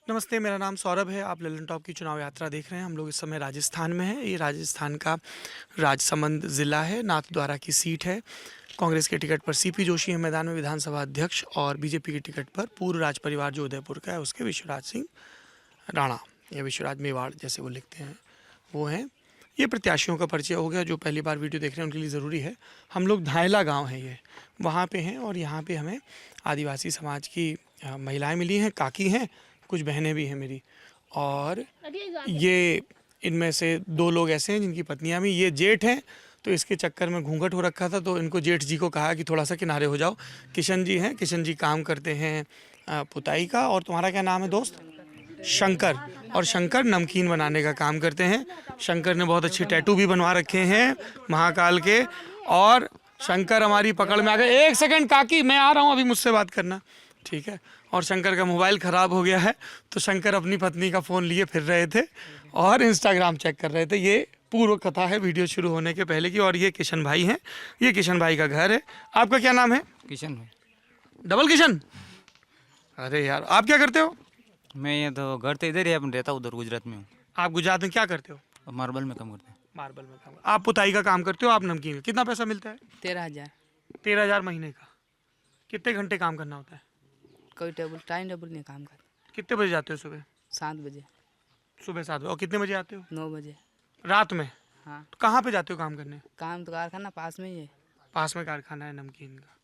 नमस्ते, मेरा नाम सौरभ है। आप ललन टॉप की चुनाव यात्रा देख रहे हैं। हम लोग इस समय राजस्थान में हैं। ये राजस्थान का राजसमंद ज़िला है, नाथद्वारा की सीट है। कांग्रेस के टिकट पर सीपी जोशी है मैदान में विधानसभा अध्यक्ष, और बीजेपी के टिकट पर पूर्व राज परिवार जो उदयपुर का है उसके विश्वराज सिंह राणा या विश्वराज मेवाड़ जैसे वो लिखते हैं वो हैं। ये प्रत्याशियों का परिचय हो गया। जो पहली बार वीडियो देख रहे हैं उनके लिए ज़रूरी है। हम लोग धायला गाँव है, ये वहाँ पे हैं, और यहाँ पे हमें आदिवासी समाज की महिलाएं मिली हैं, काकी हैं, कुछ बहनें भी हैं मेरी। और ये इनमें से 2 लोग ऐसे हैं जिनकी पत्नियां भी, ये जेठ हैं, तो इसके चक्कर में घूंघट हो रखा था, तो इनको जेठ जी को कहा कि थोड़ा सा किनारे हो जाओ। किशन जी हैं, किशन जी काम करते हैं पुताई का। और तुम्हारा क्या नाम है दोस्त? शंकर। और शंकर नमकीन बनाने का काम करते हैं। शंकर ने बहुत अच्छे टैटू भी बनवा रखे हैं महाकाल के। और शंकर हमारी पकड़ में आ गए। 1 सेकंड काकी, मैं आ रहा हूँ, अभी मुझसे बात करना, ठीक है। और शंकर का मोबाइल ख़राब हो गया है, तो शंकर अपनी पत्नी का फ़ोन लिए फिर रहे थे और इंस्टाग्राम चेक कर रहे थे। ये पूर्व कथा है वीडियो शुरू होने के पहले की। और ये किशन भाई हैं, ये किशन भाई का घर है। आपका क्या नाम है? किशन भाई। डबल किशन? अरे यार, आप क्या करते हो? मैं ये तो घर तो इधर ही अपन रहता हूँ, उधर गुजरात में हूँ। आप गुजरात में क्या करते हो? मार्बल में काम करते हैं। मार्बल में काम। आप पुताई का काम करते हो, आप नमकीन। कितना पैसा मिलता है? 13,000। 13,000 महीने का। कितने घंटे काम करना होता है? कोई टाइम टेबल नहीं काम करता। कितने बजे जाते हो सुबह? 7 बजे। सुबह 7 बजे। और कितने बजे आते हो? 9 बजे। रात में? हाँ। तो कहाँ पे जाते हो काम करने? काम तो कारखाना पास में ही है। पास में कारखाना है नमकीन का,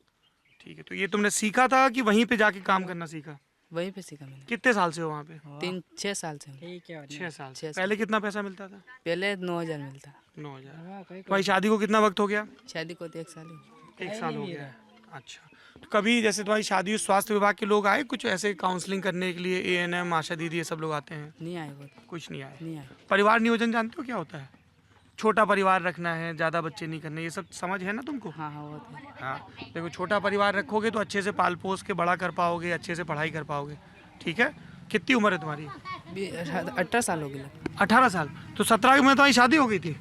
ठीक है। तो ये तुमने सीखा था कि वहीं पे जाके काम करना सीखा? वहीं पे सीखा मैंने। कितने साल से हो वहाँ पे? 6 साल से हूँ। 6 साल। 6 साल। पहले कितना पैसा मिलता था? पहले 9,000 मिलता। 9,000। तुम्हारी शादी को कितना वक्त हो गया? शादी को तो 1 साल ही। 1 साल हो गया है। अच्छा, तो कभी जैसे तुम्हारी शादी हुई, स्वास्थ्य विभाग के लोग आए कुछ ऐसे काउंसलिंग करने के लिए? ANM, आशा दीदी, ये सब लोग आते हैं? नहीं आए वो तो। कुछ नहीं आए। नहीं आए। परिवार नियोजन जानते हो क्या होता है? छोटा परिवार रखना है, ज़्यादा बच्चे नहीं करने, ये सब समझ है ना तुमको? हाँ हाँ वो तो है। हाँ, देखो, छोटा परिवार रखोगे तो अच्छे से पाल पोस के बड़ा कर पाओगे, अच्छे से पढ़ाई कर पाओगे, ठीक है। कितनी उम्र है तुम्हारी? 18 साल हो गया। 18 साल। तो 17 में तुम्हारी शादी हो गई थी?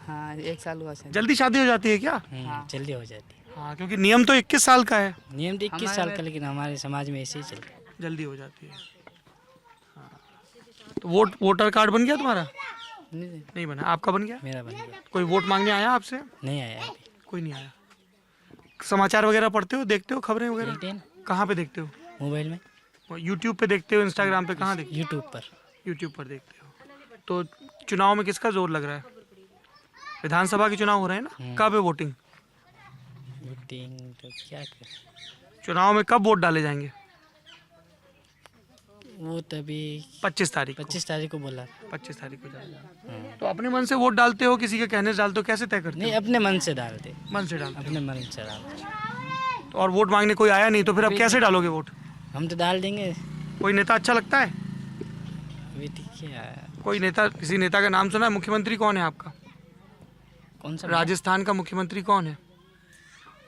हाँ 1 साल हुआ शादी। जल्दी शादी हो जाती है क्या? जल्दी हो जाती है। हाँ, क्योंकि नियम तो 21 साल का है। नियम तो 21 साल का, लेकिन हमारे समाज में ऐसे ही चलता है। जल्दी हो जाती है। हाँ, तो वोटर कार्ड बन गया तुम्हारा? नहीं नहीं बना। आपका बन गया? मेरा बन गया। कोई वोट मांगने आया आपसे? नहीं आया अभी। कोई नहीं आया। समाचार वगैरह पढ़ते हो, देखते हो खबरें वगैरह? देखते हैं ना, कहाँ पे देखते हो? मोबाइल में, यूट्यूब पे देखते हो, इंस्टाग्राम पे, कहाँ देखते यूट्यूब पर। हो? यूट्यूब पर देखते हो। तो चुनाव में किसका जोर लग रहा है? विधानसभा के चुनाव हो रहे हैं ना, कब है वोटिंग? वोटिंग तो क्या कर, चुनाव में कब वोट डाले जाएंगे? वो तभी 25 तारीख को। 25 तारीख को बोला। 25 तारीख को डालेगा। तो अपने मन से वोट डालते हो, किसी के कहने से डालते हो, कैसे तय करते नहीं, हो? अपने मन से डालते। मन से डालते अपने मन से डालते। हो। और वोट मांगने कोई आया नहीं, तो फिर अब कैसे डालोगे वोट? हम तो डाल देंगे। कोई नेता अच्छा लगता है? अभी ठीक है। कोई नेता, किसी नेता का नाम सुना है? मुख्यमंत्री कौन है आपका? कौन सा? राजस्थान का मुख्यमंत्री कौन है?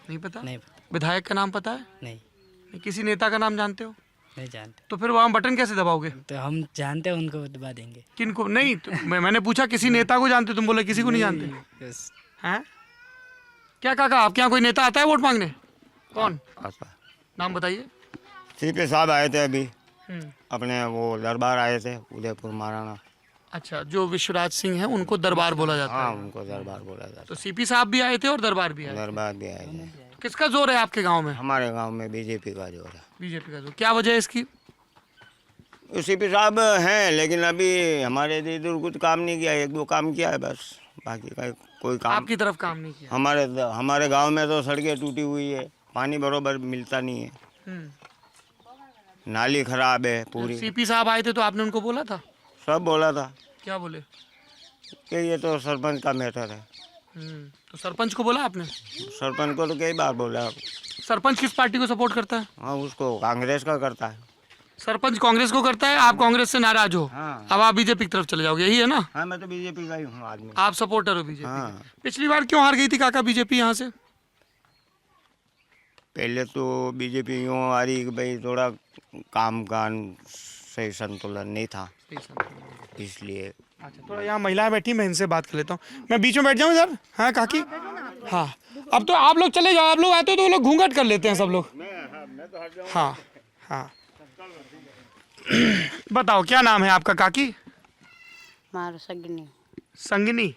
नहीं पता? नहीं पता। विधायक का नाम पता है? नहीं, किसी नेता का नाम जानते हो? नहीं जानते। तो फिर वहाँ बटन कैसे दबाओगे? तो हम जानते हैं, उनको दबा देंगे। किनको? नहीं तो मैंने पूछा किसी नेता को जानते, तुम बोले किसी को नहीं जानते बस। हैं। क्या काका, आपके यहाँ कोई नेता आता है वोट मांगने? कौन? नाम बताइए। सीपी साहब आए थे अभी, अपने वो दरबार आए थे, उदयपुर महाराणा। अच्छा, जो विश्वराज सिंह हैं उनको दरबार बोला जाता हाँ, है। उनको दरबार बोला जाता तो सीपी साहब भी आए थे और दरबार भी आए है। थे। दरबार भी आए थे। किसका जोर है आपके गांव में? हमारे गांव में बीजेपी का जोर है। बीजेपी का जोर। क्या वजह है इसकी? सीपी साहब हैं, लेकिन अभी हमारे इधर कुछ काम नहीं किया, 1-2 काम किया है बस, बाकी का कोई काम। आपकी तरफ काम नहीं किया? हमारे गांव में तो सड़कें टूटी हुई है, पानी बरोबर मिलता नहीं है, नाली खराब है पूरी। सीपी साहब आए थे तो आपने उनको बोला था? सब बोला था क्या बोले? कि ये तो सरपंच का मैटर है। तो सरपंच को बोला आपने? सरपंच को तो कई बार बोला। सरपंच किस पार्टी को सपोर्ट करता है? हाँ, उसको कांग्रेस का करता है। सरपंच कांग्रेस को करता है, आप कांग्रेस से नाराज हो। हाँ। अब आप बीजेपी की तरफ चले जाओगे, यही है ना? हाँ, मैं तो बीजेपी का ही हूँ आदमी। आप सपोर्टर हो बीजेपी? हाँ। पिछली बार क्यों हार गई थी काका बीजेपी यहाँ से? पहले तो बीजेपी यूँ आ रही कि भाई थोड़ा काम का सही संतुलन नहीं था, इसलिए। अच्छा, थोड़ा यहाँ महिलाएं बैठी, मैं इनसे बात कर लेता हूँ। मैं बीच में बैठ जाऊँ इधर? हाँ काकी। हाँ, अब तो आप लोग चले जाओ, आप लोग आते हो तो वो लोग घूंघट कर लेते हैं सब लोग। हाँ हाँ, बताओ क्या नाम है आपका काकी? मारो सगनी संगनी,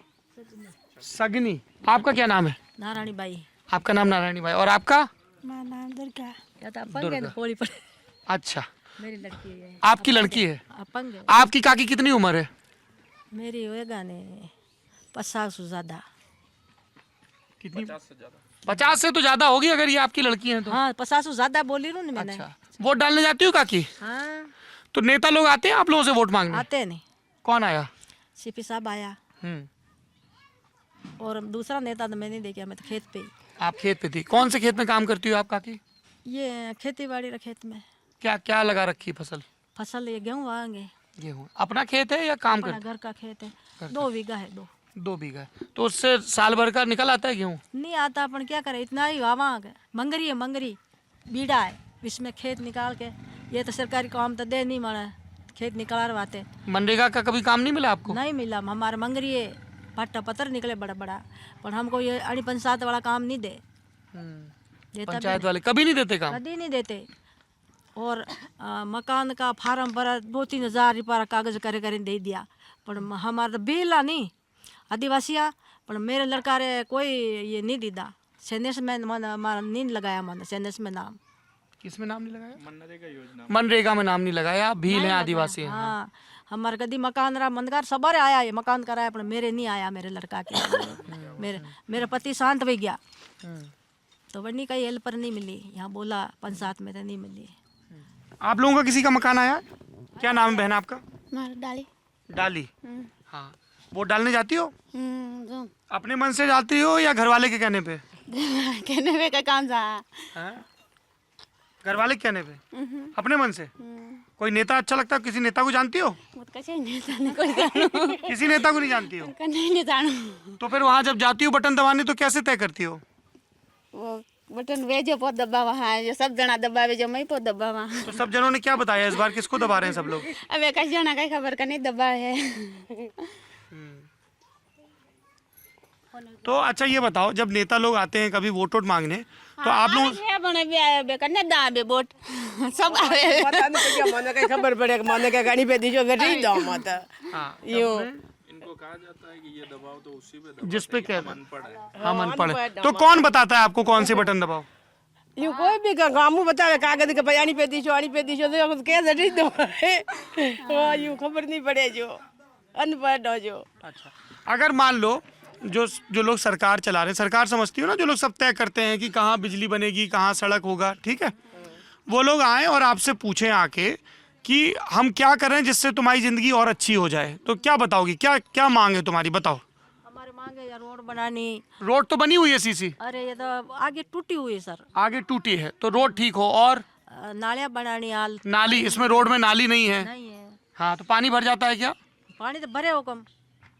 सगनी। आपका क्या नाम है? नारायणी बाई। आपका नाम नारायणी बाई। और आपका? नाम दुर्गा। या तो अपंग है, होली पर। अच्छा, मेरी लड़की है। आपकी लड़की है। अपंग है। आपकी काकी कितनी उम्र है? मेरी होएगा ने 50 से ज्यादा। कितनी? 50 से तो ज्यादा होगी अगर ये आपकी लड़की है तो। हाँ 50 से ज्यादा बोली रू मैंने। अच्छा, वोट डालने जाती हो काकी? हाँ तो नेता लोग आते हैं आप लोगों से वोट मांगने? आते नहीं। कौन आया? सीपी साहब आया और दूसरा नेता तो मैं नहीं देखा, मैं तो खेत पे ही। आप खेत पे थी? कौन से खेत में काम करती हो आप काकी? ये खेती बाड़ी रा खेत में क्या क्या लगा रखी है फसल? फसल ये गेहूँ आएंगे। गेहूँ। अपना खेत है या काम अपना करते? घर का खेत है, 2 बीघा है। 2 बीघा है। तो उससे साल भर का निकल आता है गेहूँ? नहीं आता, अपन क्या करे, इतना ही हवा मंगरी है, मंगरी बीड़ा है, इसमें खेत निकाल के। ये तो सरकारी काम तो दे नहीं माना, खेत निकालवाते। मनरेगा का कभी काम नहीं मिला आपको? नहीं मिला, हमारे मंगरी है, पट्टा पत्थर निकले बड़ा बड़ा, पर हमको ये अड़ी पंचायत वाला काम नहीं दे। देता भी पंचायत वाले कभी नहीं देते काम? कभी नहीं देते। और मकान का फार्म भरा, 2-3 हज़ार रुपया कागज करे करे दे दिया, पर हमारा तो बिला नहीं आदिवासिया। पर मेरे लड़का रे कोई ये नहीं दीदा। सेनेस में हमारा नहीं लगाया, मन सेनेस में नाम। किसमें नाम नहीं लगाया? मनरेगा में नाम नहीं लगाया। आप भील हैं, आदिवासी हैं। हाँ हमारे कदी मकान रहा मनकार सबरे आया है, मकान कराया, पर मेरे नहीं आया, मेरे लड़का के। मेरे पति शांत हो गया तो बनी कहीं हेल्पर नहीं मिली, यहाँ बोला पंचायत में तो नहीं मिली। आप लोगों का किसी का मकान आया? क्या नाम है बहन आपका? डाली डाली। हाँ, वोट डालने जाती हो? अपने मन से जाती हो या घर वाले के कहने पे? कहने में का काम जा। घर वाले के कहने पे? अपने मन से? कोई नेता अच्छा लगता है? किसी नेता को जानती हो? कैसे नहीं जाने कोई जानू। किसी नेता को नहीं जानती हो? नहीं जानू। तो फिर वहाँ जब जाती हो बटन दबाने तो कैसे तय करती हो? वो बटन वेजो पो दबावा है, जो सब जना दबावे, जो मैं पो दबावा। तो सब जनों ने क्या बताया इस बार, किसको दबा रहे हैं सब लोग? अबे कई जना कई खबर का नहीं दबा है। तो अच्छा ये बताओ, जब नेता लोग आते हैं कभी वोट वोट मांगने तो आप लोग है बने भी आए बे कने दाबे वोट सब आवे। पता नहीं क्या मन का खबर पड़े, मन का गाड़ी पे दीजो तो ठीक जाओ मत। यो इनको कहा जाता है कि ये दबाओ तो उसी पे दबाओ, जिस पे क्या मन पड़ा है। हाँ मन पड़े। तो कौन बताता है आपको कौन से बटन दबाओ? यो कोई भी गामू बतावे कागज के बयानी पे दीजो, आनी पे दीजो तो कैसे ठीक दो। यो खबर नहीं पड़े जो अनपढ़ हो जो। अच्छा, अगर मान लो जो लोग सरकार चला रहे हैं, सरकार समझती हो ना, जो लोग सब तय करते हैं कि कहाँ बिजली बनेगी, कहाँ सड़क होगा, ठीक है, वो लोग आए और आपसे पूछें आके कि हम क्या करें जिससे तुम्हारी जिंदगी और अच्छी हो जाए, तो क्या बताओगी? क्या क्या मांग है तुम्हारी, बताओ। हमारे मांगे या रोड बनानी। रोड तो बनी हुई है सीसी। अरे ये तो आगे टूटी हुई है सर। आगे टूटी है तो रोड ठीक हो। और नालियाँ बनानी हाल नाली, इसमें रोड में नाली नहीं है। नहीं है। हाँ, तो पानी भर जाता है क्या? पानी तो भरे हो कम,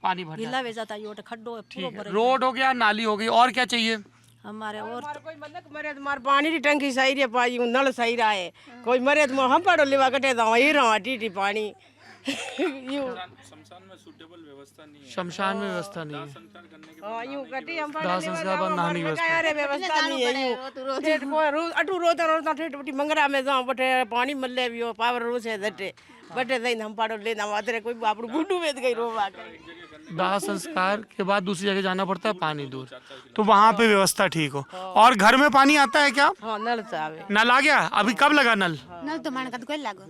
पानी भर गीला वे जाता है, यो तो खड्डो है पूरा भरे। रोड हो गया, नाली हो गई, और क्या चाहिए? हमारे और कोई मन्नत मरे तो मार पानी की टंकी सही रे, पाई नल सही रहा है। कोई मरे तो हम पड़ो लेवा कटे तो वही रहा टीटी पानी। यूं शमशान में सूटेबल व्यवस्था नहीं है। शमशान में व्यवस्था नहीं है। संस्कार करने के हाँ यूं कटी हम दाह संस्कार पर नहाने की व्यवस्था। अरे व्यवस्था नहीं है। यूं ठेठ को रोज अटू रोता रोता ठेठ बटी मंगरा में जाओ बटे पानी मल्ले भी हो पावर रोज है दटे बटे दई हम पाड़ो ले ना वातरे कोई बापरू गुड्डू वेद गई रोवा के। दाह संस्कार के बाद दूसरी जगह जाना पड़ता है, पानी दूर, तो वहाँ पे व्यवस्था ठीक हो। और घर में पानी आता है क्या? हाँ नल से आवे। नल आ गया? अभी कब लगा नल? नल तो मान का तो कोई लागो।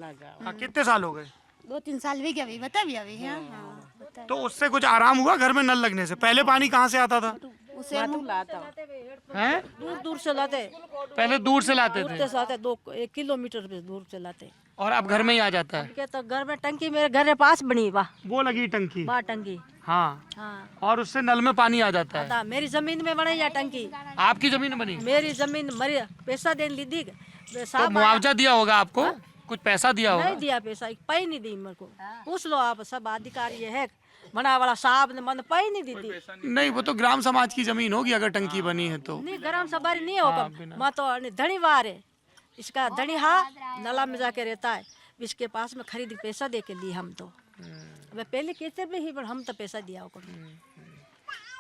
हाँ, कितने साल हो गए? 2-3 साल भी गया, बता भी अभी। हां तो उससे कुछ आराम हुआ घर में नल लगने से? पहले पानी कहाँ से आता था? उसे हैं? दूर दूर से लाते, पहले दूर से लाते थे दूर से आते, 1 किलोमीटर पे दूर से लाते। और अब घर में ही आ जाता है। क्या तो घर में टंकी मेरे घर के पास बनी, वाह वो लगी टंकी। वाह टंकी। हाँ, हाँ और उससे नल में पानी आ जाता है। आता मेरी जमीन में बनी या टंकी? आपकी जमीन में बनी? मेरी जमीन मरी, पैसा देने ली दी तो मुआवजा दिया होगा आपको? कुछ पैसा दिया होगा? नहीं दिया पैसा, एक पाई नहीं दी मेरे को। पूछ लो आप, सब अधिकारी है बना वाला साहब ने, मन पाई नहीं दी थी। नहीं, वो तो ग्राम समाज की जमीन होगी अगर टंकी बनी है तो। नहीं ग्राम सवारी नहीं होगा, मैं तो धनी वार है, इसका धनी हा नाला में जाके रहता है, इसके पास में खरीद पैसा दे के लिए हम तो। अब पहले कहते भी ही, पर हम तो पैसा दिया होगा।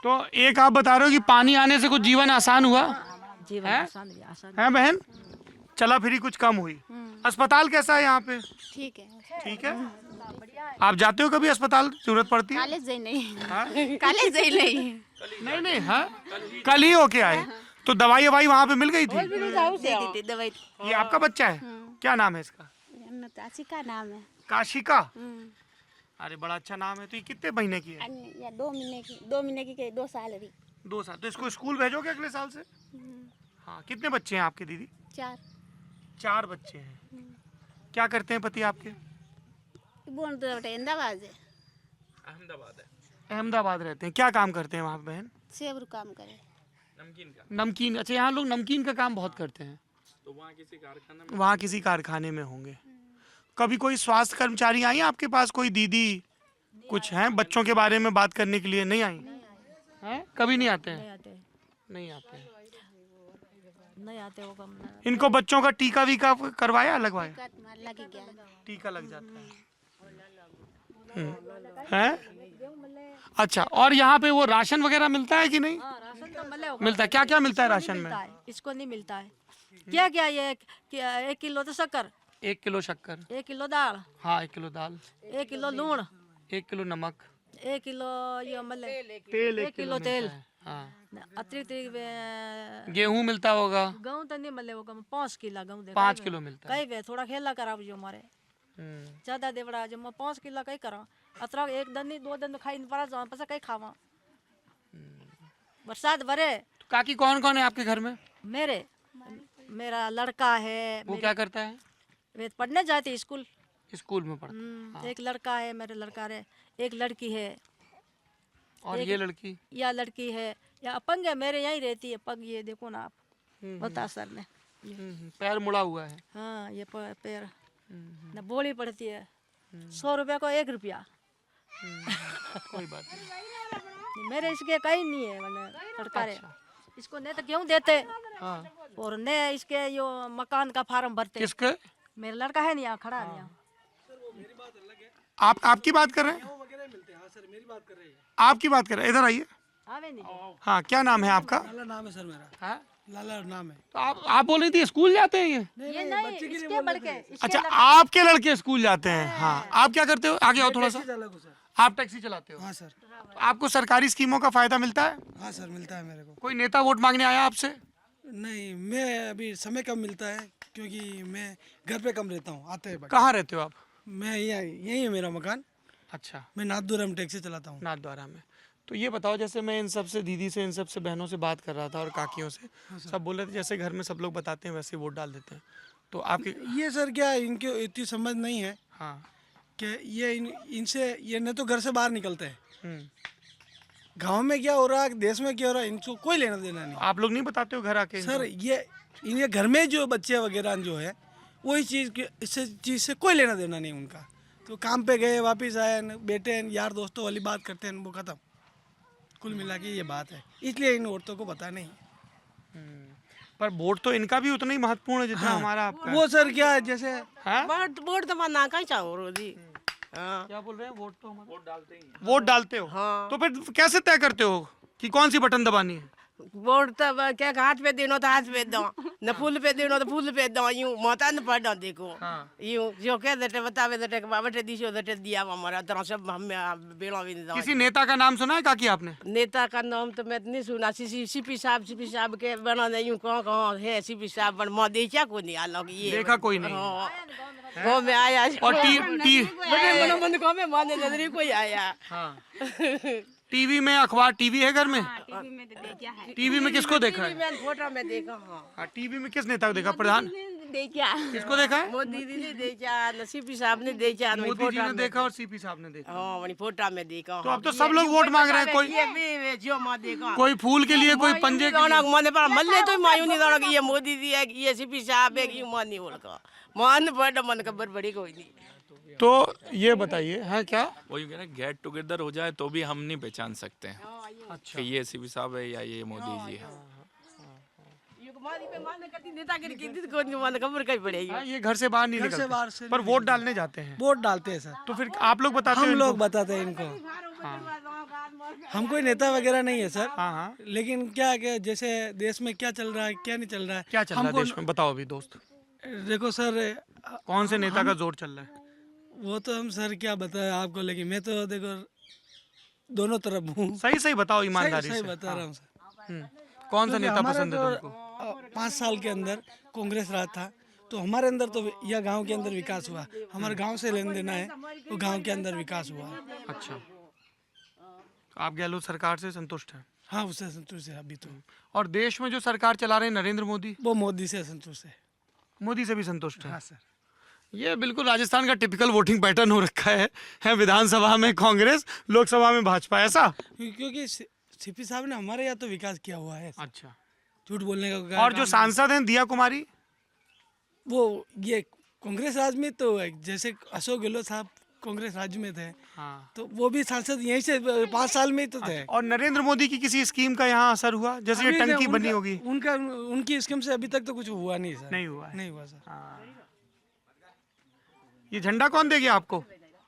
तो एक आप बता रहे हो कि पानी आने से कुछ जीवन आसान हुआ जीवन आसान है बहन? चला फिरी कुछ कम हुई। अस्पताल कैसा है यहाँ पे? ठीक है। ठीक है। आप जाते हो कभी अस्पताल, जरूरत पड़ती है? कॉलेज जाई नहीं, हाँ? कॉलेज जाई नहीं। नहीं नहीं, हाँ कल ही होके आए, तो दवाई ववाई वहाँ पे मिल गई थी? दे दी दवाई। ये आपका बच्चा है, क्या नाम है इसका? चाची का नाम है। काशिका। अरे बड़ा अच्छा नाम है। तो ये कितने महीने की है? या 2 महीने की 2 साल की। 2 साल। तो इसको स्कूल भेजोगे अगले साल से? हाँ। कितने बच्चे हैं आपके दीदी? 4। 4 बच्चे हैं। क्या करते हैं पति आपके? बोल तो बेटा अहमदाबाद है। अहमदाबाद है। अहमदाबाद रहते हैं। क्या काम करते हैं वहाँ पे बहन? सेवरू काम करे। नमकीन का। नमकीन। अच्छा, यहाँ लोग नमकीन का काम बहुत करते हैं। तो वहाँ किसी कारखाना में? वहाँ किसी कारखाने में होंगे। कभी कोई स्वास्थ्य कर्मचारी आई आपके पास, कोई दीदी कुछ हैं बच्चों के बारे में बात करने के लिए? नहीं आई हैं? कभी नहीं आते हैं? नहीं आते हैं। नहीं आते वो कम। इनको बच्चों का टीका वीका करवाया, लगवाया? लग गया। टीका लग जाता है। हैं? अच्छा, और यहाँ पे वो राशन वगैरह मिलता है कि नहीं? राशन तो मिलता है। क्या क्या मिलता है राशन में? इसको नहीं मिलता है। क्या क्या ये 1 किलो तो शक्कर, 1 किलो शक्कर, 1 किलो दाल, हाँ 1 किलो दाल, 1 किलो लूण, 1 किलो नमक, 1 किलो ये मतलब तेल 1 किलो तेल, हाँ। अतिरिक्त गेहूं मिलता होगा? गेहूं तो नहीं मिले वो 5 किलो गेहूं 5 किलो मिलता है। कई वे थोड़ा खेला करा जो हमारे ज्यादा देवड़ा जो मैं 5 किलो कई करा अतरा 1 दिन नहीं 2 दिन तो खाई नहीं पड़ा जान पसा कई खावा बरसात भरे। तो काकी कौन कौन है आपके घर में? मेरा लड़का है। वो क्या करता है? वे पढ़ने जाते स्कूल। स्कूल में पढ़ता। एक लड़का है, मेरे लड़का है, एक लड़की है। और ये लड़की? या लड़की है या अपंग है, मेरे यहीं रहती है। पग ये देखो ना आप, बता सर ने पैर मुड़ा हुआ है। हाँ ये पैर न बोली पड़ती है। 100 रुपया को 1 रुपया। कोई बात नहीं। मेरे इसके कहीं नहीं है मतलब सरकार इसको नहीं तो क्यों देते। हाँ। और ने इसके यो मकान का फार्म भरते। किसके? मेरा लड़का है नहीं यहाँ खड़ा है यहाँ। आपकी बात कर रहे हैं? आपकी बात कर रहे हैं। इधर आइए। आवे नहीं। हाँ, क्या नाम है आपका? लाला नाम है सर मेरा। हाँ? लाला नाम है। तो आप बोल रही थी स्कूल जाते हैं ये? नहीं इसके लड़के अच्छा, आपके लड़के स्कूल जाते हैं। हाँ। आप क्या करते हो? आगे आओ थोड़ा सा। आप टैक्सी चलाते हो? हाँ सर। तो आपको सरकारी स्कीमों का फायदा मिलता है? हाँ सर मिलता है मेरे को। कोई नेता वोट मांगने आया आपसे? नहीं, मैं अभी समय कम मिलता है क्योंकि मैं घर पे कम रहता हूँ। आते हैं कहाँ रहते हो आप? मैं यही है मेरा मकान। अच्छा, मैं नाथद्वारा में टैक्सी चलाता हूँ। नाथद्वारा में। तो ये बताओ, जैसे मैं इन सब से दीदी से, इन सब से बहनों से बात कर रहा था और काकियों से, सब बोल रहे थे जैसे घर में सब लोग बताते हैं वैसे वोट डाल देते हैं। तो आपके ये सर क्या इनके इतनी समझ नहीं है हाँ कि ये इनसे ये न तो घर से बाहर निकलते हैं। हम्म। गांव में क्या हो रहा है, देश में क्या हो रहा है, इनको कोई लेना देना नहीं। आप लोग नहीं बताते हो घर आके? सर ये इनके घर में जो बच्चे वगैरह जो है वही चीज़ से कोई लेना देना नहीं उनका। तो काम पे गए वापस आए, बेटे यार दोस्तों वाली बात करते हैं, वो खत्म। कुल मिला के ये बात है, इसलिए इन औरतों को पता नहीं। पर वोट तो इनका भी उतना ही महत्वपूर्ण है जितना हमारा आपका। वो सर क्या है जैसे हाँ? वोट तो ना कहीं चाहो रोजी। हाँ। क्या बोल रहे हैं? वोट तो हमारा वोट डालते ही हैं। वोट डालते हो? हाँ। तो फिर कैसे तय करते हो कि कौन सी बटन दबानी है? वोट तो क्या हाथ पे देनो तो हाथ पे दो, न फूल पे देनो तो फूल पे दो, यूं माता न पढ़ो देखो। हाँ। यूं जो कह देते बतावे देते के बाबा दिशो देते दिया हमारा तरह सब हम बेड़ा भी नहीं दो। किसी नेता का नाम सुना है काकी आपने? नेता का नाम तो मैं नहीं सुना। सीपी साहब के बना दे यूं कहाँ है सीपी साहब बन मां देखा को नहीं आलोग ये देखा कोई नहीं। हाँ। गाँव में आया और बड़े बंद गाँव में माने नजरी कोई आया। हाँ। टीवी में, अखबार, टीवी है घर में? टीवी में तो देखा है। टीवी में किसको देखा है? मैं फोटो में देखा। हाँ। हाँ, टीवी में किस नेता को देखा? प्रधान देखा। किसको देखा है? मोदी जी ने देखा, सीपी साहब ने देखा, मोदी जी ने देखा और सीपी साहब ने देखा। हाँ वही फोटो में देखा। तो अब तो सब लोग वोट मांग रहे हैं। कोई ये जो मां देखा कोई फूल के लिए, कोई पंजे के लिए। माने पर मल्ले तो मायूं नहीं दाना कि ये मोदी जी है, ये सीपी साहब है, यूं मान नहीं बोलका मान बड़ मन खबर बड़ी कोई नहीं। तो ये बताइए, हाँ क्या? वो यूँ कह रहे गेट टुगेदर हो जाए तो भी हम नहीं पहचान सकते हैं कि ये सीपी साहब है या ये मोदी जी है। खबर कहीं पड़ेगी। हाँ, ये घर से बाहर नहीं घर से बाहर निकलते से पर वोट डालने जाते हैं। वोट डालते हैं सर। तो फिर आप लोग बताते हो हम इनको? लोग बताते हैं इनको। हम कोई नेता वगैरह नहीं है सर। हाँ हाँ। लेकिन क्या है कि जैसे देश में क्या चल रहा है क्या नहीं चल रहा है, क्या चल रहा है देश में? बताओ अभी दोस्त। देखो सर, कौन से नेता का जोर चल रहा है? वो तो हम सर क्या बताएं आपको, लेकिन मैं तो देखो दोनों तरफ हूँ। सही सही बताओ ईमानदारी सही से। बता रहा हूँ सर। कौन सा क्योंकि नेता हमारा पसंद है तो, तुमको? 5 साल के अंदर कांग्रेस राज था, तो हमारे अंदर तो यह गांव के अंदर विकास हुआ। हमारे गांव से लेन देना है, तो गांव के अंदर विकास हुआ। अच्छा, आप गहलोत सरकार से संतुष्ट हैं? हाँ, उससे संतुष्ट है अभी तो। और देश में जो सरकार चला रहे हैं नरेंद्र मोदी, वो मोदी से संतुष्ट है। मोदी से भी संतुष्ट है? हाँ सर। ये बिल्कुल राजस्थान का टिपिकल वोटिंग पैटर्न हो रखा है विधानसभा में कांग्रेस, लोकसभा में भाजपा, ऐसा? क्योंकि सीपी साहब ने हमारे यहाँ तो विकास किया हुआ है। अच्छा, झूठ बोलने का और जो सांसद हैं दिया कुमारी, वो ये कांग्रेस राज में तो है। जैसे अशोक गहलोत साहब कांग्रेस राज्य में थे, हाँ, तो वो भी सांसद यहीं से 5 साल में ही तो थे। और नरेंद्र मोदी की किसी स्कीम का यहाँ असर हुआ, जैसे ये अभी टंकी उनका- बनी होगी? उनकी स्कीम से अभी तक तो कुछ हुआ नहीं सर। नहीं हुआ है। नहीं हुआ सर। ये झंडा कौन देगी आपको?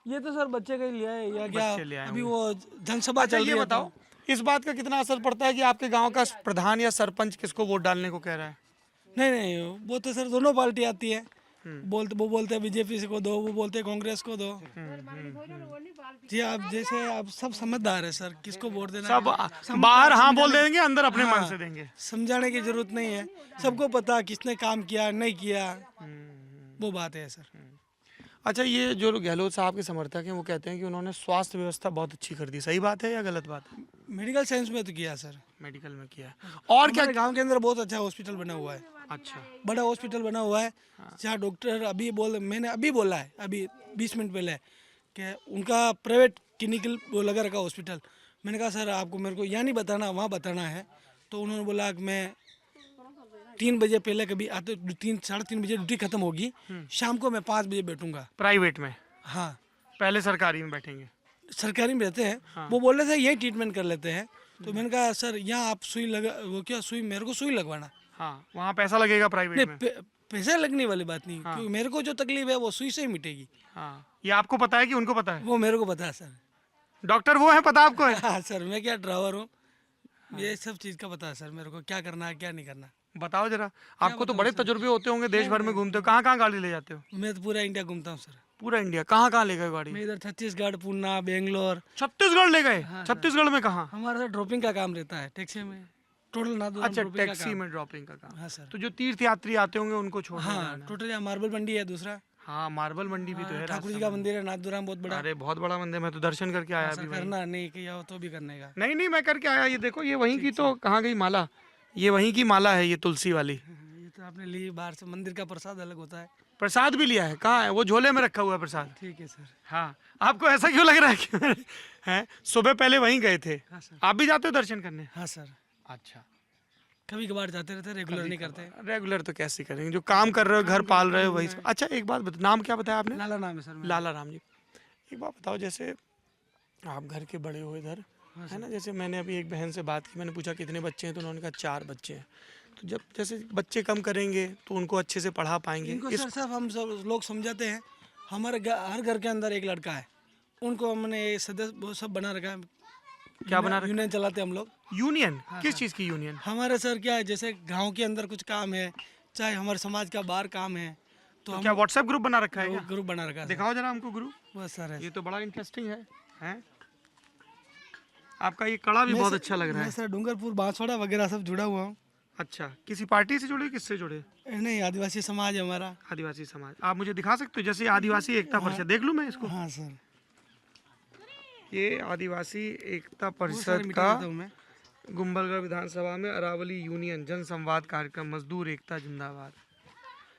ये तो सर बच्चे का ही लिया है या क्या? बच्चे ले आए अभी वो जनसभा अच्छा, चल ये रही है। बताओ, इस बात का कितना असर पड़ता है कि आपके गांव का प्रधान या सरपंच किसको वोट डालने को कह रहा है? नहीं, वो तो सर दोनों पार्टी आती है। वो बोलते हैं बीजेपी को दो, वो बोलते हैं कांग्रेस को दो। जी, आप जैसे आप सब समझदार है सर, किसको वोट देना सब बाहर हाँ बोल देंगे, अंदर अपने मन से देंगे। समझाने की जरूरत नहीं है। सबको पता किसने काम किया नहीं किया, वो बात है सर। अच्छा, ये जो गहलोत साहब के समर्थक हैं वो कहते हैं कि उन्होंने स्वास्थ्य व्यवस्था बहुत अच्छी कर दी, सही बात है या गलत बात है? मेडिकल साइंस में तो किया सर। मेडिकल में किया है। और क्या? गांव के अंदर बहुत अच्छा हॉस्पिटल बना हुआ है। अच्छा, बड़ा हॉस्पिटल बना हुआ है, जहाँ डॉक्टर मैंने अभी बोला है, अभी 20 मिनट पहले, कि उनका प्राइवेट क्लिनिकल वो लगा रखा हॉस्पिटल। मैंने कहा सर आपको मेरे को यहाँ नहीं बताना, वहाँ बताना है। तो उन्होंने बोला कि मैं 3 बजे पहले कभी आते, 3-3:30 बजे ड्यूटी खत्म होगी, शाम को मैं 5 बजे बैठूंगा। प्राइवेट में? हाँ, पहले सरकारी में बैठेंगे? सरकारी में रहते हैं। वो बोल रहे थे यही ट्रीटमेंट कर लेते हैं। तो मैंने कहा सर यहाँ आप सुई लगा, वो क्या सुई, मेरे को सुई लगवाना। हाँ, वहाँ पैसा लगेगा प्राइवेट में? नहीं, पैसे लगने वाली बात नहीं, क्योंकि मेरे को जो तकलीफ है वो सुई से ही मिटेगी। हाँ, ये आपको पता है कि उनको पता है? वो मेरे को पता है सर। डॉक्टर वो है, पता आपको है? हाँ सर, मैं क्या ड्राइवर हूँ, ये सब चीज़ का पता है सर मेरे को, क्या करना है क्या नहीं करना। बताओ जरा, आपको तो बड़े तजुर्बे होते होंगे, देश भर में घूमते हो, कहाँ कहाँ गाड़ी ले जाते हो? मैं तो पूरा इंडिया घूमता हूँ सर। पूरा इंडिया? कहाँ कहाँ ले गए गाड़ी? मैं इधर छत्तीसगढ़, पूना, बेंगलोर। छत्तीसगढ़ ले गए? छत्तीसगढ़ में कहाँ? हमारा सर ड्रॉपिंग का काम रहता है टैक्सी में, टोटल ना दो। अच्छा, टैक्सी में ड्रॉपिंग का काम। हाँ सर। तो जो तीर्थ यात्री आते होंगे उनको छोड़ने हाँ, जाना। टोटल यहाँ मार्बल मंडी है दूसरा। हाँ, मार्बल मंडी भी तो है। ठाकुर जी का मंदिर है नाथद्वारा में, बहुत बड़ा। अरे बहुत बड़ा मंदिर, मैं तो दर्शन करके आया सर अभी वहीं। करना नहीं किया हो तो भी करने का। नहीं, मैं करके आया। ये देखो, ये वहीं की, तो कहाँ गई माला? ये वहीं की माला है, ये तुलसी वाली। ये तो आपने ली बाहर से, मंदिर का प्रसाद अलग होता है। प्रसाद भी लिया है? कहाँ है वो? झोले में रखा हुआ है प्रसाद। ठीक है सर। हाँ, आपको ऐसा क्यों लग रहा है कि हैं? सुबह पहले वहीं गए थे? हाँ सर। आप भी जाते हो दर्शन करने? हाँ सर, अच्छा, कभी कभार जाते रहते, रेगुलर नहीं करते। रेगुलर तो कैसे करेंगे, जो काम कर रहे हो, घर पाल रहे हो, वही। अच्छा, एक बात बता, नाम क्या बताया आपने? लाला नाम है सर मेरा। लाला राम जी। एक बात बताओ, जैसे आप घर के बड़े हो इधर, है ना, जैसे मैंने अभी एक बहन से बात की, मैंने पूछा कितने बच्चे हैं, तो उन्होंने कहा 4 बच्चे हैं। तो जब जैसे बच्चे कम करेंगे तो उनको अच्छे से पढ़ा पाएंगे? इनको सर सब हम सब लोग समझाते हैं। हमारे हर घर के अंदर एक लड़का है, उनको हमने सदस्य वो सब बना रखा है। क्या बना रखा? यूनियन चलाते हम लोग। यूनियन? किस चीज़ की यूनियन? हमारे सर क्या है, जैसे गांव के अंदर कुछ काम है, चाहे हमारे समाज का बाहर काम है, तो हम क्या व्हाट्सएप ग्रुप बना रखा है क्या? ग्रुप बना रखा है। दिखाओ जरा हमको ग्रुप। बस सर है। ये तो बड़ा इंटरेस्टिंग है, हैं? आपका ये कड़ा भी बहुत अच्छा लग रहा मैं है। सर डूंगरपुर, बांसवाड़ा वगैरह सब जुड़ा हुआ हूँ। अच्छा, किसी पार्टी से जुड़े, किससे जुड़े? नहीं, आदिवासी समाज है हमारा। आदिवासी समाज। आप मुझे दिखा सकते हो, जैसे आदिवासी एकता परिषद, देख लूँ मैं इसको? हाँ सर, ये आदिवासी एकता बहुत सारे परिषद मिटा का देता हूँ मैं। गुम्बलगढ़ विधानसभा में अरावली यूनियन जन संवाद कार्यक्रम, मजदूर एकता जिंदाबाद।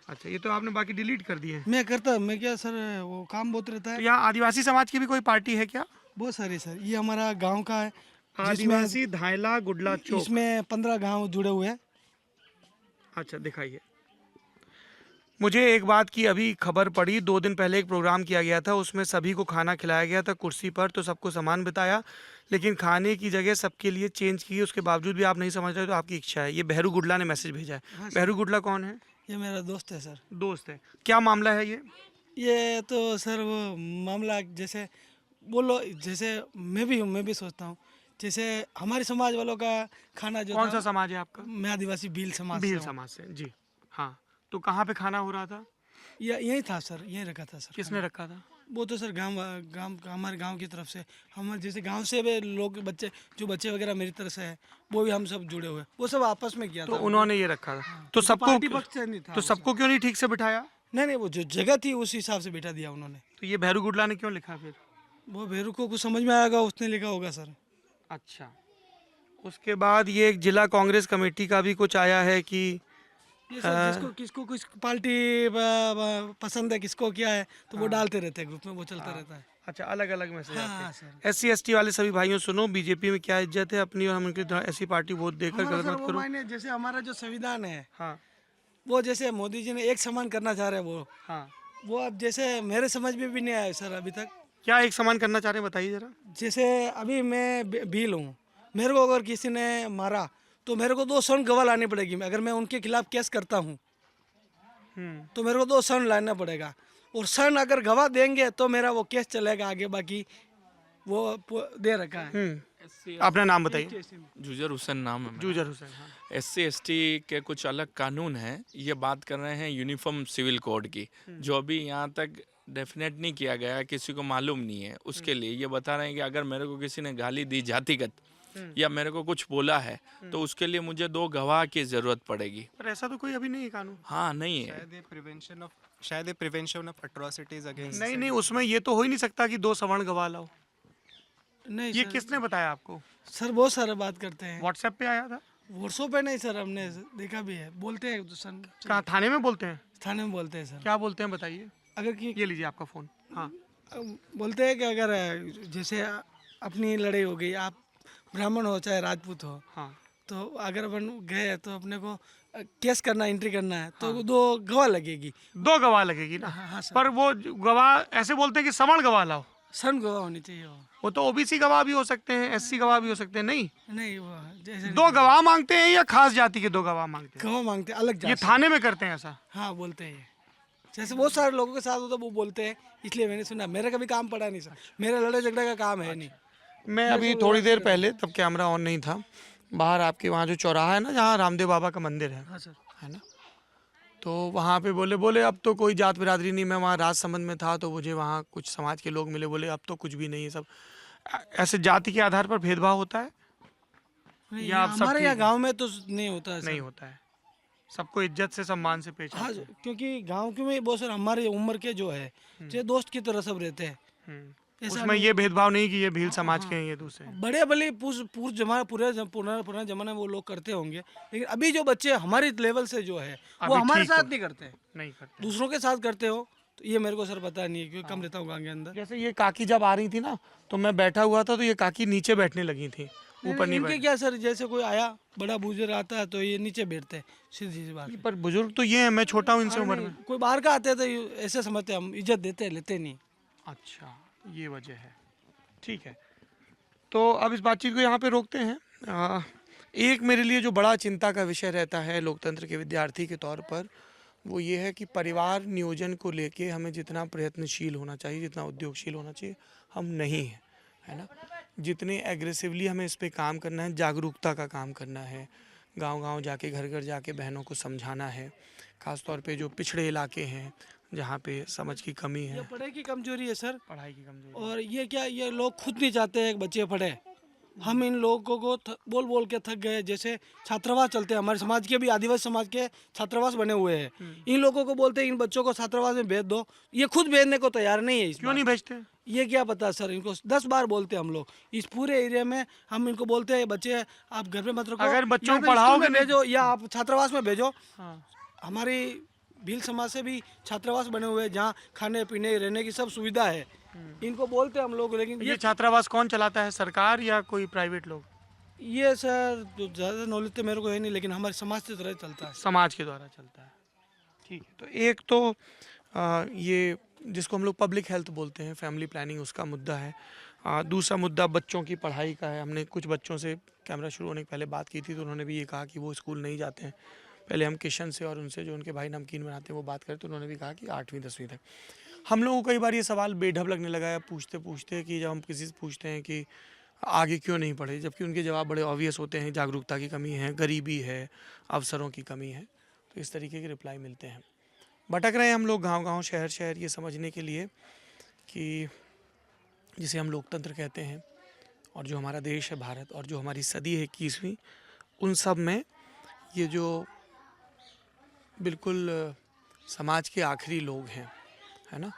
अच्छा, ये तो आपने बाकी डिलीट कर दिए। मैं करता, मैं क्या सर, वो काम बहुत रहता तो है। यहाँ आदिवासी समाज की भी कोई पार्टी है क्या? बहुत सारे सर, ये हमारा गांव का है, आदिवासी धायला गुडला चौक। इसमें 15 गांव जुड़े हुए हैं। अच्छा, दिखाइए मुझे। एक बात की अभी खबर पड़ी, 2 दिन पहले एक प्रोग्राम किया गया था, उसमें सभी को खाना खिलाया गया था कुर्सी पर, तो सबको सामान बताया, लेकिन खाने की जगह सबके लिए चेंज की, उसके बावजूद भी आप नहीं समझ रहे, तो आपकी इच्छा है। ये बहरू गुडला ने मैसेज भेजा है। बहरू गुडला कौन है? ये मेरा दोस्त है सर। दोस्त है? क्या मामला है ये? ये तो सर वो मामला, जैसे बोलो, जैसे मैं भी हूँ, मैं भी सोचता हूँ, जैसे हमारे समाज वालों का खाना जो कौन था, सा समाज है आपका? मैं आदिवासी भील समाज भील से हूँ। समाज से, जी हाँ। तो कहाँ पे खाना हो रहा था? यही था सर, यही रखा था सर। किसने रखा था? वो तो सर हमारे गांव की तरफ से, हमारे जैसे गांव से भी लोग बच्चे, जो बच्चे वगैरह मेरी तरफ से है, वो भी हम सब जुड़े हुए, वो सब आपस में किया तो था। उन्होंने ये रखा था, तो पार्टी सबको पक्ष से नहीं था तो वो सबको क्यों नहीं ठीक से बिठाया? नहीं, वो जो जगह थी उस हिसाब से बैठा दिया उन्होंने। तो ये भैरू गुडला ने क्यों लिखा फिर? वो भेरू को कुछ समझ में आएगा, उसने लिखा होगा सर। अच्छा, उसके बाद ये एक जिला कांग्रेस कमेटी का भी कुछ आया है कि ये सर जिसको किसको किस पार्टी पसंद है, किसको क्या है, तो वो डालते रहते हैं ग्रुप में, वो चलता रहता है। अच्छा, अलग अलग मैसेज हाँ, आते हाँ, हैं। सर। SC ST वाले सभी भाइयों सुनो, बीजेपी में क्या इज्जत है अपनी, और हम उनकी ऐसी पार्टी वोट देकर हमारा गलत सर मत वो करो। मायने जैसे हमारा जो संविधान है, हाँ वो जैसे मोदी जी ने एक समान करना चाह रहे हैं, हाँ, वो अब जैसे मेरे समझ में भी नहीं आया सर अभी तक। क्या एक समान करना चाह रहे हैं बताइए जरा। जैसे अभी मैं भील हूँ, मेरे को अगर किसी ने मारा तो मेरे को 2 सौन गवाह लानी पड़ेगी। अगर मैं उनके खिलाफ केस करता हूँ तो मेरे को 2 सौन लाना पड़ेगा, और सन अगर गवाह देंगे तो मेरा वो केस चलेगा आगे, बाकी वो दे रखा है। अपना नाम बताइए। जूजर हुसैन नाम है मेरा। जूजर हुसैन। हाँ। SC ST के कुछ अलग कानून हैं। ये बात कर रहे हैं यूनिफॉर्म सिविल कोड की, जो अभी यहाँ तक डेफिनेट नहीं किया गया, किसी को मालूम नहीं है। उसके लिए ये बता रहे हैं कि अगर मेरे को किसी ने गाली दी जातिगत या मेरे को कुछ बोला है तो उसके लिए मुझे 2 गवाह की जरूरत पड़ेगी। पर ऐसा तो कोई अभी नहीं है कानून। हाँ, नहीं है। शायद प्रिवेंशन ऑफ एट्रोसिटीज अगेंस्ट। नहीं नहीं, उसमें ये तो हो ही नहीं सकता कि 2 सवर्ण गवाह लाओ। नहीं ये सर, किसने बताया आपको? सर बहुत सारे बात करते हैं। व्हाट्सएप पे आया था? व्हाट्सएप पे नहीं सर, हमने देखा भी है, बोलते हैं तो सर, कहाँ, थाने में बोलते हैं? थाने में बोलते हैं सर। क्या बोलते हैं बताइए। अगर कि ये लीजिए आपका फोन। हाँ, बोलते हैं कि अगर जैसे अपनी लड़ाई हो गई, आप ब्राह्मण हो चाहे राजपूत हो, हाँ, तो अगर अपन गए तो अपने को केस करना, एंट्री करना है, तो 2 गवाह लगेगी। 2 गवाह लगेगी ना। हाँ सर। पर वो गवाह ऐसे बोलते हैं कि सवर्ण गवाह लाओ। सन गवाह होनी चाहिए वो तो OBC गवाह भी हो सकते हैं, SC गवाह भी हो सकते हैं। नहीं, नहीं वो जैसे 2 गवाह मांगते हैं या खास जाति के 2 गवाह मांगते हैं? गवाह मांगते हैं, अलग ये जात से। थाने में करते हैं ऐसा? हाँ बोलते हैं, जैसे बहुत सारे लोगों के साथ होता है वो बोलते हैं, इसलिए मैंने सुना। मेरा कभी काम पड़ा नहीं सर, मेरा लड़ाई झगड़ा का काम है नहीं। मैं अभी थोड़ी देर पहले, तब कैमरा ऑन नहीं था, बाहर आपके वहाँ जो चौराहा है ना, जहाँ रामदेव बाबा का मंदिर है, हाँ सर। है ना, तो वहाँ पे बोले अब तो कोई जात बिरादरी नहीं। मैं वहाँ राजसमंद में था तो मुझे वहाँ कुछ समाज के लोग मिले, बोले अब तो कुछ भी नहीं है, सब ऐसे जाति के आधार पर भेदभाव होता है नहीं, या आप सब हमारे ठीक यहाँ हैं? गांव में तो नहीं होता है सर। नहीं होता है, सबको इज्जत से सम्मान से पेश हाँ, आते हैं। क्योंकि गांव के में बहुत सारे हमारे उम्र के जो है, जो दोस्त की तरह सब रहते हैं। ऐसा उसमें नहीं- ये भेदभाव नहीं कि ये भील समाज के हैं ये दूसरे हैं। बड़े भले पुराना जमाने में वो लोग करते होंगे, लेकिन अभी जो बच्चे हमारे लेवल से जो है वो अभी हमारे ठीक साथ हो। नहीं करते, नहीं करते। दूसरों के साथ करते हो, तो ये मेरे को सर पता नहीं है, क्योंकि कम रहता हूँ गाँव के अंदर। जैसे ये काकी जब आ रही थी ना, तो मैं बैठा हुआ था, तो ये काकी नीचे बैठने लगी थी, ऊपर नहीं इनके बैठ। क्या सर, जैसे कोई आया बड़ा बुजुर्ग आता है तो ये नीचे बैठते हैं, सीधी सी बात है। पर बुजुर्ग तो ये है, मैं छोटा हूँ इनसे उम्र में। कोई बाहर का आते हैं तो ऐसे समझते हैं हम, इज्जत देते हैं, लेते नहीं। अच्छा, ये वजह है। ठीक है, तो अब इस बातचीत को यहाँ पे रोकते हैं। एक मेरे लिए जो बड़ा चिंता का विषय रहता है लोकतंत्र के विद्यार्थी के तौर पर, वो ये है कि परिवार नियोजन को लेके हमें जितना प्रयत्नशील होना चाहिए, जितना उद्योगशील होना चाहिए, हम नहीं हैं, है ना। जितने एग्रेसिवली हमें इस पे काम करना है, जागरूकता का काम करना है, गांव-गांव जाके, घर-घर जाके बहनों को समझाना है, ख़ास तौर पे जो पिछड़े इलाके हैं जहाँ पे समझ की कमी है, पढ़ाई की कमजोरी है सर, पढ़ाई की कमजोरी। और ये क्या, ये लोग खुद नहीं चाहते हैं कि बच्चे पढ़े। हम इन लोगों को बोल बोल के थक गए। जैसे छात्रावास चलते हैं, हमारे समाज के भी आदिवासी समाज के छात्रावास बने हुए हैं, इन लोगों को बोलते हैं इन बच्चों को छात्रावास में भेज दो, ये खुद भेजने को तैयार नहीं है। क्यों नहीं भेजते? ये क्या पता सर, इनको 10 बार बोलते हैं हम लोग इस पूरे एरिया में। हम इनको बोलते हैं बच्चे आप घर में मत रखो, अगर बच्चों या को तो स्कूल पढ़ाओगे में भेजो या आप छात्रावास में भेजो। हाँ। हमारी भील समाज से भी छात्रावास बने हुए हैं जहाँ खाने पीने रहने की सब सुविधा है। इनको बोलते हैं हम लोग, लेकिन ये छात्रावास कौन चलाता है, सरकार या कोई प्राइवेट लोग? ये सर ज़्यादा नॉलेज तो मेरे को है नहीं, लेकिन हमारे समाज से तरह चलता है। समाज के द्वारा चलता है। ठीक है, तो एक तो ये जिसको हम लोग पब्लिक हेल्थ बोलते हैं, फैमिली प्लानिंग, उसका मुद्दा है। दूसरा मुद्दा बच्चों की पढ़ाई का है। हमने कुछ बच्चों से कैमरा शुरू होने के पहले बात की थी, तो उन्होंने भी ये कहा कि वो स्कूल नहीं जाते हैं। पहले हम किशन से और उनसे जो उनके भाई नमकीन बनाते हैं वो बात करें, तो उन्होंने भी कहा कि 8वीं 10वीं तक। हम लोगों को कई बार ये सवाल बेढब लगने लगा है पूछते पूछते, कि जब हम किसी से पूछते हैं कि आगे क्यों नहीं पढ़े, जबकि उनके जवाब बड़े ऑब्वियस होते हैं। जागरूकता की कमी है, गरीबी है, अवसरों की कमी है। तो इस तरीके के रिप्लाई मिलते हैं। भटक रहे हैं हम लोग गांव-गांव, शहर-शहर ये समझने के लिए कि जिसे हम लोकतंत्र कहते हैं और जो हमारा देश है भारत और जो हमारी सदी है 21वीं, उन सब में ये जो बिल्कुल समाज के आखिरी लोग हैं, है ना,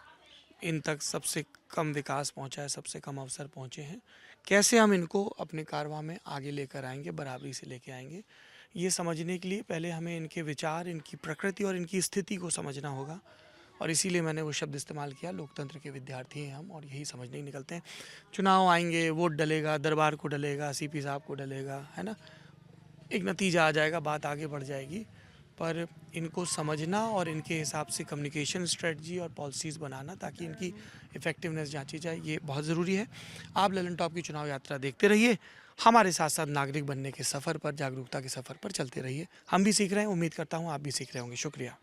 इन तक सबसे कम विकास पहुंचा है, सबसे कम अवसर पहुंचे हैं, कैसे हम इनको अपने कारवां में आगे लेकर आएंगे, बराबरी से लेके आएंगे, ये समझने के लिए पहले हमें इनके विचार, इनकी प्रकृति और इनकी स्थिति को समझना होगा। और इसीलिए मैंने वो शब्द इस्तेमाल किया, लोकतंत्र के विद्यार्थी हैं हम और यही समझने ही निकलते हैं। चुनाव आएंगे, वोट डलेगा, दरबार को डलेगा, सीपी साहब को डलेगा, है ना, एक नतीजा आ जाएगा, बात आगे बढ़ जाएगी। पर इनको समझना और इनके हिसाब से कम्युनिकेशन स्ट्रेटजी और पॉलिसीज़ बनाना ताकि इनकी इफ़ेक्टिवनेस जांची जाए, ये बहुत ज़रूरी है। आप ललन टॉप की चुनाव यात्रा देखते रहिए, हमारे साथ साथ नागरिक बनने के सफ़र पर, जागरूकता के सफ़र पर चलते रहिए। हम भी सीख रहे हैं, उम्मीद करता हूँ आप भी सीख रहे होंगे। शुक्रिया।